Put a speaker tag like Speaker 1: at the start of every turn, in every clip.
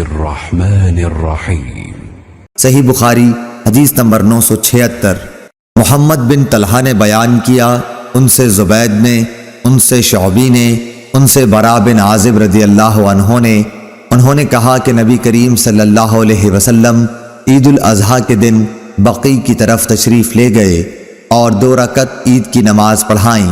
Speaker 1: الرحمن الرحیم۔
Speaker 2: صحیح بخاری حدیث نمبر 976۔ محمد بن طلحہ نے بیان کیا، ان سے زبید نے، ان سے شعبی نے، ان سے براء بن عازب رضی اللہ عنہ نے، انہوں نے کہا کہ نبی کریم صلی اللہ علیہ وسلم عید الاضحیٰ کے دن بقیع کی طرف تشریف لے گئے اور 2 رکعت عید کی نماز پڑھائیں،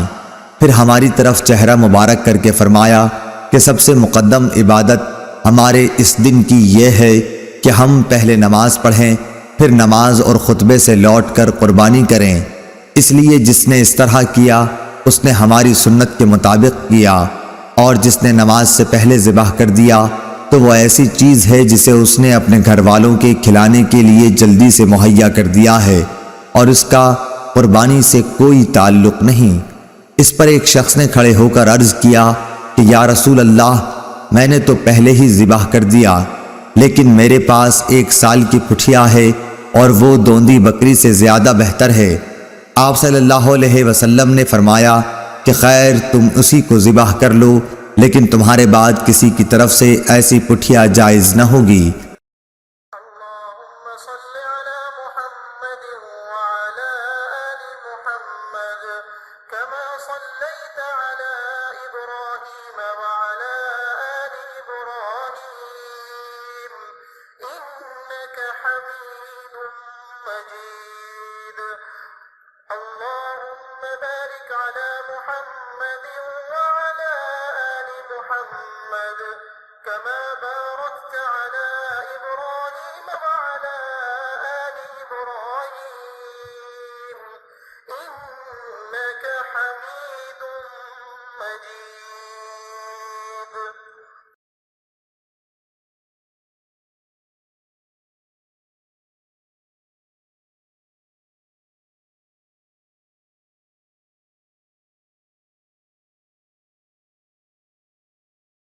Speaker 2: پھر ہماری طرف چہرہ مبارک کر کے فرمایا کہ سب سے مقدم عبادت ہمارے اس دن کی یہ ہے کہ ہم پہلے نماز پڑھیں، پھر نماز اور خطبے سے لوٹ کر قربانی کریں، اس لیے جس نے اس طرح کیا اس نے ہماری سنت کے مطابق کیا، اور جس نے نماز سے پہلے ذبح کر دیا تو وہ ایسی چیز ہے جسے اس نے اپنے گھر والوں کے کھلانے کے لیے جلدی سے مہیا کر دیا ہے اور اس کا قربانی سے کوئی تعلق نہیں۔ اس پر ایک شخص نے کھڑے ہو کر عرض کیا کہ یا رسول اللہ، میں نے تو پہلے ہی ذبح کر دیا، لیکن میرے پاس 1 سال کی پٹھیا ہے اور وہ دوندی بکری سے زیادہ بہتر ہے۔ آپ صلی اللہ علیہ وسلم نے فرمایا کہ خیر، تم اسی کو ذبح کر لو، لیکن تمہارے بعد کسی کی طرف سے ایسی پٹھیا جائز نہ ہوگی۔
Speaker 3: اللهم صل على محمد وعلى آل محمد كما صليت على إبراهيم وعلى آل إبراهيم إنك حميد مجيد اللهم بارك على محمد وعلى آل محمد كما باركت على إبراهيم وعلى آل إبراهيم إنك حميد مجيد۔